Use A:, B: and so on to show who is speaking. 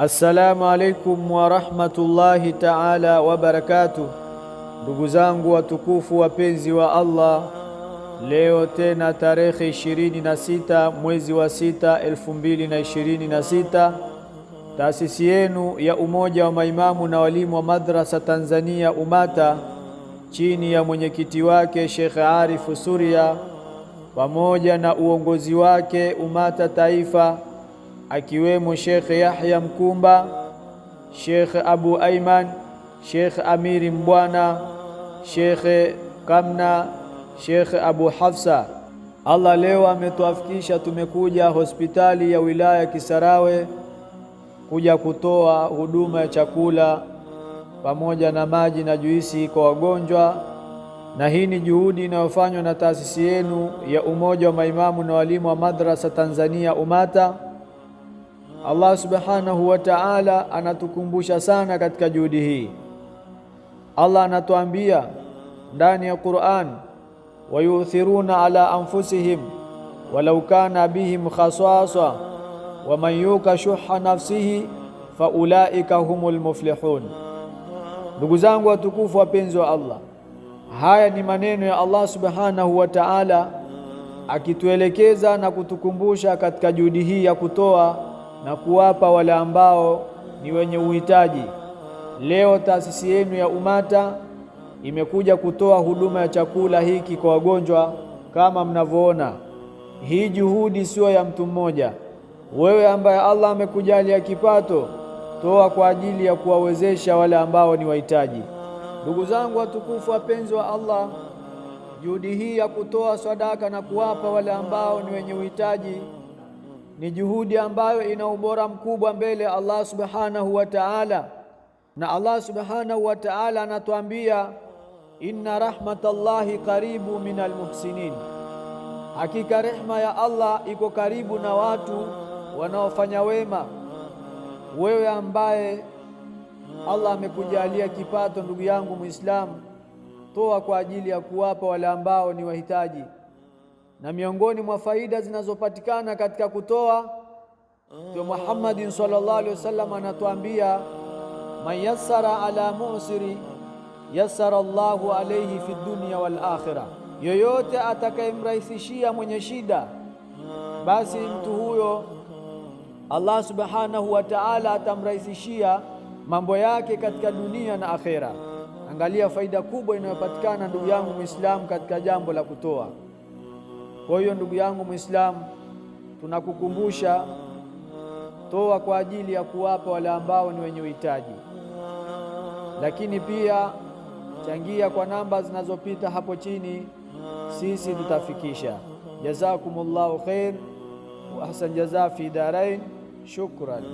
A: Assalamu alaikum wa rahmatullahi ta'ala wa barakatuh. Ndugu zangu watukufu wapenzi wa Allah, leo tena tarehe 26 mwezi wa 6 2026, taasisi yenu ya Umoja wa Maimamu na Walimu wa Madrasa Tanzania Umata chini ya mwenyekiti wake Sheikh Arif Suria pamoja na uongozi wake Umata Taifa, akiwemo Sheikh Yahya Mkumba, Sheikh Abu Aiman, Sheikh Amiri Mbwana, Sheikh Kamna, Sheikh Abu Hafsa. Allah leo ametuafikisha, tumekuja hospitali ya wilaya Kisarawe kuja kutoa huduma ya chakula pamoja na maji na juisi kwa wagonjwa, na hii ni juhudi inayofanywa na taasisi yenu ya Umoja wa Maimamu na Walimu wa Madrasa Tanzania Umata. Allah subhanahu wa ta'ala anatukumbusha sana katika juhudi hii. Allah anatuambia ndani ya Qur'an, wayuthiruna ala anfusihim walau kana bihim khasasa wa man yuka shuha nafsihi faulaika humul muflihun. Ndugu zangu watukufu wapenzi wa Allah, haya ni maneno ya Allah subhanahu wa ta'ala akituelekeza na kutukumbusha katika juhudi hii ya kutoa na kuwapa wale ambao ni wenye uhitaji. Leo taasisi yenu ya Umata imekuja kutoa huduma ya chakula hiki kwa wagonjwa. Kama mnavyoona, hii juhudi sio ya mtu mmoja. Wewe ambaye Allah amekujalia kipato, toa kwa ajili ya kuwawezesha wale ambao ni wahitaji. Ndugu zangu watukufu wapenzi wa Allah, juhudi hii ya kutoa sadaka na kuwapa wale ambao ni wenye uhitaji ni juhudi ambayo ina ubora mkubwa mbele ya Allah subhanahu wa ta'ala. Na Allah subhanahu wa ta'ala anatuambia, inna rahmatallahi karibu minal muhsinin, hakika rehma ya Allah iko karibu na watu wanaofanya wema. Wewe ambaye Allah amekujalia kipato, ndugu yangu Muislamu, toa kwa ajili ya kuwapa wale ambao ni wahitaji. Na miongoni mwa faida zinazopatikana katika kutoa, Mtume Muhammad sallallahu alaihi wasallam anatuambia, man yassara ala mu'siri yassara Allahu alayhi fi dunya wal akhirah, yoyote atakayemrahisishia mwenye shida, basi mtu huyo Allah subhanahu wa ta'ala atamrahisishia mambo yake katika dunia na akhera. Angalia faida kubwa inayopatikana ndugu yangu Muislamu katika jambo la kutoa. Kwa hiyo ndugu yangu Muislamu, tunakukumbusha, toa kwa ajili ya kuwapa wale ambao ni wenye uhitaji, lakini pia changia kwa namba zinazopita hapo chini, sisi tutafikisha. Jazakumullahu khair wa ahsan jazaa fi darain. Shukran.